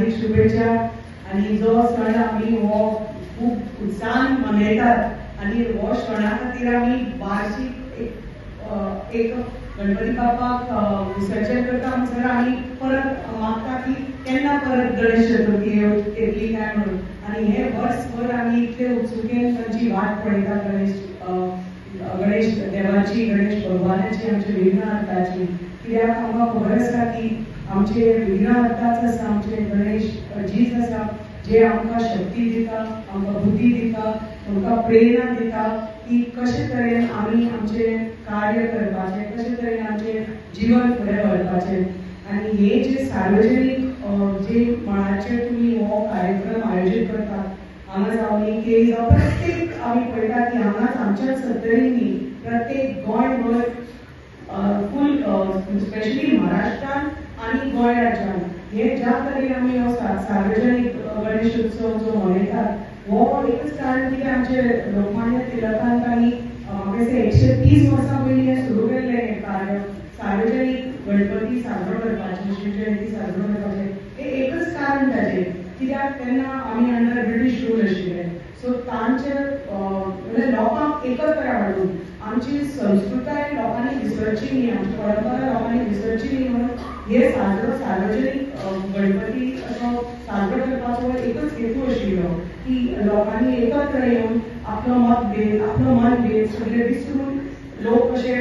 हार्दिक शुभेच्छा. आणि जो सण आम्ही हो खूप उत्साहान मनयतात आणि हो सणा खातीर आमी वार्षिक एक गणपती बाप्पाक विसर्जन करता म्हणसर आमी परत मागता की केन्ना परत गणेश चतुर्थी येतली काय म्हणून. आणि हे वर्सभर आमी इतले उत्सुकेन तांची वाट पळयता गणेश देवाची, गणेश भगवानाची, आमच्या विघ्नहर्ताची. कित्याक आमकां खबर आसा की आमचे विघ्नहर्ताच आसा, आमचे गणेश जीच आसा जे आमकां शक्ती दिता, आमकां बुद्धी दिता, आमकां प्रेरणा दिता की कशे तरेन आमी आमचे कार्य करपाचें, कशे तरेन आमचें जीवन फुडें व्हरपाचें. आणि हे जे सार्वजनीक जे मळाचेर तुमी हो कार्यक्रम आयोजीत करतात हांगा जावं केरी जावं प्रत्येक आमी पळयता की हांगाच आमच्या सत्तरींनी प्रत्येक गोंयभर फूल स्पेशली महाराष्ट्रान आणि गोंय राज्यान हे ज्या तरेन आमी हो सार्वजनीक गणेश उत्सव जो मनयतात हो एकच कारण की आमचे लोकमान्य टिळकान तांणी म्हाका दिसता 130 वर्सां पयलीं हें सुरू केल्लें हें कार्य सार्वजनीक गणपती साजरो करपाचें, शिवजयंती साजरो करपाचें. हें एकच कारण ताचें कित्याक तेन्ना आमी अंडर ब्रिटीश रूल आशिल्ले. सो तांचे म्हणजे लोकांक एकत्र हाडून आमची संस्कृताय लोकांनी विसरची न्ही, आमची परंपरा लोकांनी विसरची न्ही म्हणून हे सार्वजनीक गणपती असो साजरो करपाचो एकच हेतू आशिल्लो की लोकांनी एकत्र येवन आपलो मतभेद, आपलो मनभेद सगळे विसरून लोक कशे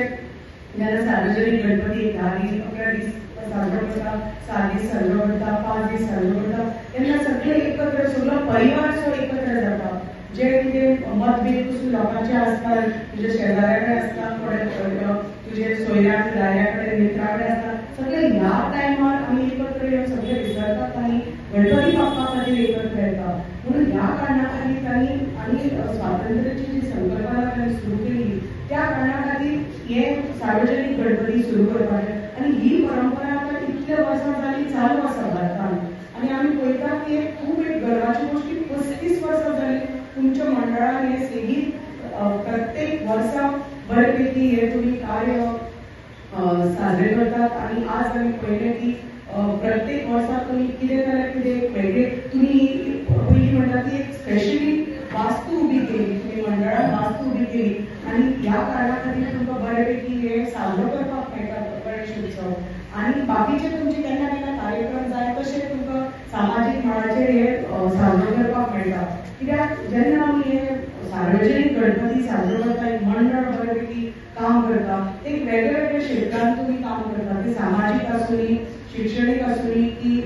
जेन्ना सार्वजनीक गणपती 10 दीस 11 दीस साजरो करता, 7 दीस साजरो करता, 5 दीस साजरो करता, तेन्ना सगळे एकत्र सगळो परिवार जो एकत्र जाता. जे कितें मतभेद पसून लोकांचे आसता, तुजे शेजाऱ्या कडेन आसता, तुजे सोयऱ्याक दाऱ्या कडेन मित्रा कडेन आसता, सगळे ह्या टायमार आमी एकत्र येवन सगळे विसरतात आनी गणपती बाप्पा खातीर एकत्र येता. म्हणून ह्या कारणां खातीर तांणी आनी स्वातंत्र्याची जी संकल्पना तांणी सुरू केली त्या कारणां खातीर हे सार्वजनीक गणपती सुरू करपाचें. आनी ही परंपरा आतां इतल्या वर्सां जाली चालू आसा भारतान. आनी आमी पळयता की खूब एक गर्वाची गोष्ट की 35 वर्सां जाली तुमच्या मंडळान हे सेगीत प्रत्येक वर्सा बरेपैकी हे तुमी कार्य साजरे करतात. आणि आज आमी पळयलें की प्रत्येक वर्सा तुमी कितें जाल्यार कितें वेगळे तुमी पयलीं म्हणटा ती एक स्पेशली वास्तू उबी केली, तुमी मंडळान वास्तू उबी केली आनी ह्या कारणां खातीर तुमकां बरेपैकी हे साजरो करपाक मेळटा गणेश उत्सव. आनी बाकीचे तुमचे केन्ना केन्ना कार्यक्रम जाय तशे तुमकां सामाजीक मळाचेर हे साजरो करपाक मेळटा. कित्याक जेन्ना आमी हे सार्वजनीक गणपती साजरो करता एक मंडळ बरेपैकी काम करता, एक वेगळे वेगळे क्षेत्रांत तुमी काम करता, ते सामाजीक आसूनी, शिक्षणीक आसूनी की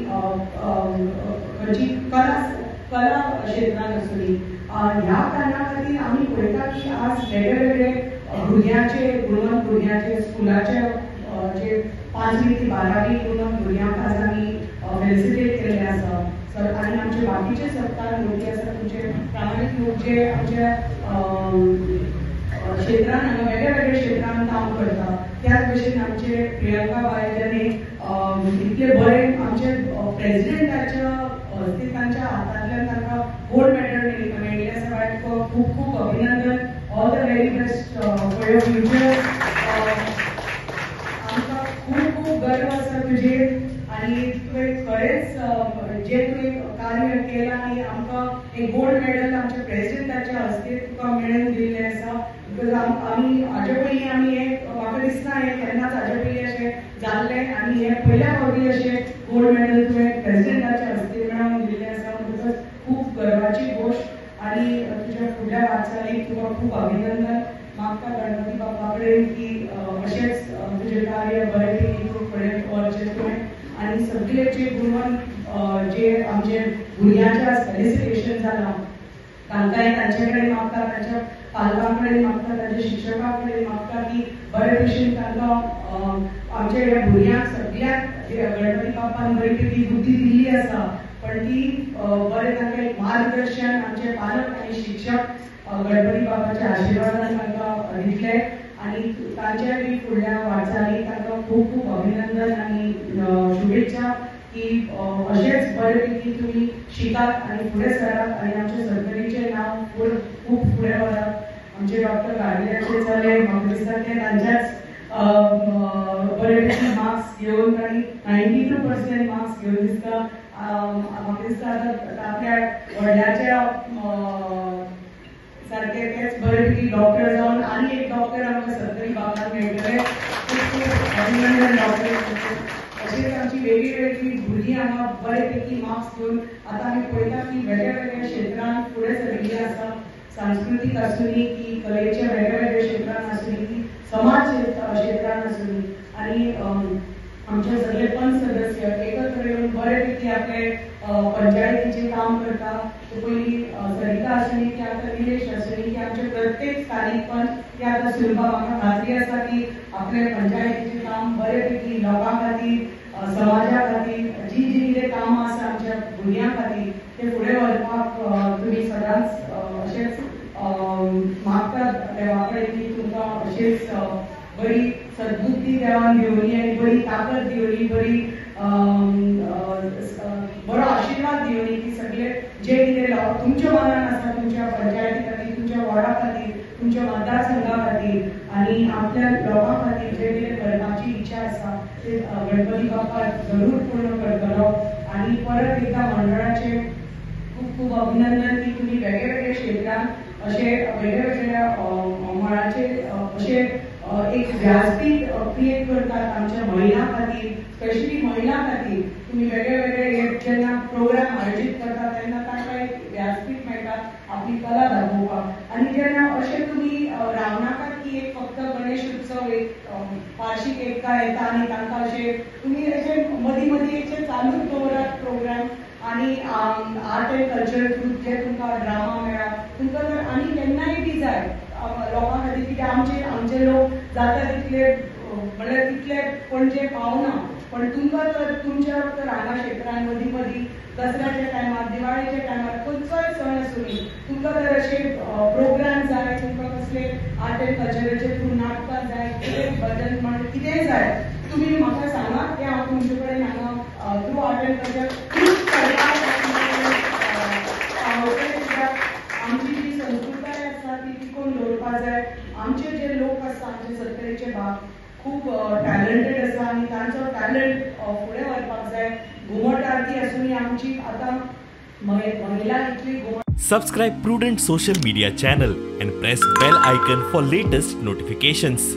खंयची कला क्षेत्रांत आसूनी. ह्या कारणां खातीर आमी पळयता की आज वेगळे वेगळे भुरग्यांचे गुणवंत भुरग्यांचे स्कुलाचे जे 5वी ते 12वी गुणवंत भुरग्यांक आज आमी फेलिसिटेट केल्ले आसा. आनी आमचे बाकीचे सत्कार लोक आसा तुमचे प्रामाणीक लोक जे आमच्या क्षेत्रांत हांगा वेगळ्या वेगळ्या क्षेत्रांत काम करता. त्याच भशेन आमचे प्रियंका बाय जेणे इतले बरे आमचे प्रेसिडेंटाच्या हस्ते तांच्या हातांतल्यान तांकां गोल्ड मेडल मेळिल्लें आसा. बाय खूब खूब अभिनंदन. All the very best for your future. आमकां खूब खूब गर्व आसा तुजेर आनी तुवें खरेंच जे तुवें कार्य केलां आनी आमकां एक गोल्ड मेडल आमच्या प्रेसिडेंटाच्या हस्ते तुका मेळून दिल्लें आसा. बिकॉज आमी हाजे पयलीं आमी हे म्हाका दिसना हें केन्नाच हाजे पयलीं अशें जाल्लें आनी हे पयल्या फावटी अशें गोल्ड मेडल तुवें प्रेसिडेंटाच्या हस्ते मेळोवन दिल्लें आसा. बिकॉज खूब गर्वाची गोश्ट आनी तुज्या फुडल्या वाटचालीक तुका खूब अभिनंदन. मागता गणपती बाप्पा कडेन की अशेंच तुजें कार्य बरेपैकी तूं फुडें व्हरचें तुवें आनी सगळे जे गुणवंत जे आमचे भुरग्यांचे फेलिसिटेशन जालां तांकांय तांचे कडेन मागता, तांच्या पालकां कडेन मागता, तांच्या शिक्षकां कडेन मागता की बरे भशेन तांकां आमच्या ह्या भुरग्यांक सगळ्याक गणपती बाप्पान बरेपैकी बुद्धी दिल्ली आसा पण ती बरें तांकां एक मार्गदर्शन आमचे पालक आनी शिक्षक गणपती बाप्पाच्या आशिर्वादान तांकां दितले आनी तांच्या बी फुडल्या वाटचालीक तांकां खूब खूब अभिनंदन आनी शुभेच्छा की अशेंच बरेपैकी तुमी शिकात आनी फुडें सरात आनी आमच्या सर्तरीचें नांव खूब फुडें व्हरात. आमचे डॉक्टर गाडगिळ्याचे जाले म्हाका दिसता ते तांच्याच बरेपैकी मार्क्स घेवन तांणी 92% मार्क्स घेवन दिसता म्हाका दिसता आपल्या व्हडल्याच्या सारखे तेच बऱ्यापैकी डॉक्टर जावन आनी एक डॉक्टर आमकां सरकारी भागात मेळटले. खूब खूब अभिनंदन डॉक्टर. अशीच आमची वेगळी वेगळी भुरगीं हांगा बऱ्यापैकी मार्क्स घेवन आतां आमी पळयता की वेगळ्या वेगळ्या क्षेत्रांत फुडें सरलेली आसा. सांस्कृतीक आसूनी की कलेच्या वेगळ्या वेगळ्या क्षेत्रांत आसूनी की समाज क्षेत्रांत आसूनी आनी आमचे सगळे पंच सदस्य एकत्र येवन बऱ्यापैकी आपले पंचायतीचे काम करता. पयलीं सरिता आसूनी की आतां निलेश आसूनी की आमचे प्रत्येक स्थानिक पंच ते आतां सुरभा. म्हाका खात्री आसा की आपले पंचायतीचे काम बऱ्यापैकी लोकां खातीर समाजा खातीर जी जी कितें कामां आसा आमच्या भुरग्यां खातीर ते फुडें व्हरपाक तुमी सदांच अशेंच मागतात देवा कडेन की तुमकां अशेंच बरी सद्बुद्धी देवान दिवनी आनी बरी ताकद दिवनी, बरी बरो आशिर्वाद दिवनी की सगळे जे कितें तुमच्या मनान आसा तुमच्या पंचायती खातीर, तुमच्या वॉर्डा खातीर, तुमच्या मतदारसंघा खातीर आनी आपल्या लोकां खातीर जे कितें करपाची इच्छा आसा ते गणपती बाप्पा जरूर पूर्ण करतलो. आनी परत एकदा मंडळाचे खूब खूब अभिनंदन की तुम्ही वेगळ्या वेगळ्या क्षेत्रांत अशे वेगळ्या वेगळ्या मळाचे अशे एक व्यासपीठ क्रिएट करतात आमच्या महिला खातीर, स्पेशली महिला खातीर. तुम्ही वेगळे वेगळे जेन्ना प्रोग्राम आयोजीत करता तेन्ना तांकां एक व्यासपीठ मेळटा आपली कला दाखोवपाक. आनी जेन्ना अशें तुमी रावनाकात की एक फक्त गणेश उत्सव एक वार्षिक एकता येता आनी तांकां अशे तुमी अशे मदीं मदीं अशे चालूच दवरात प्रोग्राम. आनी आर्ट एंड कल्चर थ्रू जे तुमकां ड्रामा मेळा तुमकां जर आनी केन्नाय बी जाय लोकां खातीर कित्याक आमचे लोक जाता तितले म्हणल्यार तितले पणजे पावना पण तुमकां तर तुमच्या तर हांगा क्षेत्रांत मदीं मदीं दसऱ्याच्या टायमार दिवाळेच्या टायमार खंयचोय सण आसूनी तुमकां जर अशे प्रोग्राम जाय तुमकां कसले आर्ट एंड कल्चराचे थ्रू नाटकां जाय कितें भजन म्हण कितेंय जाय तुमी म्हाका सांगात ते हांव तुमचे कडेन हांगा थ्रू आर्ट एंड कल्चर आमची जी संस्कृताय आसा ती टिकोवन दवरपाक जाय. आमचे जे लोक आसा आमचे सत्तरेचे भाग खूब टॅलंटेड आसा आनी तांचो टॅलंट फुडें व्हरपाक जाय. घुमट आरती आसूनी आमची आतां महिला इतली घुमट. Subscribe Prudent social media channel and press bell icon for latest notifications.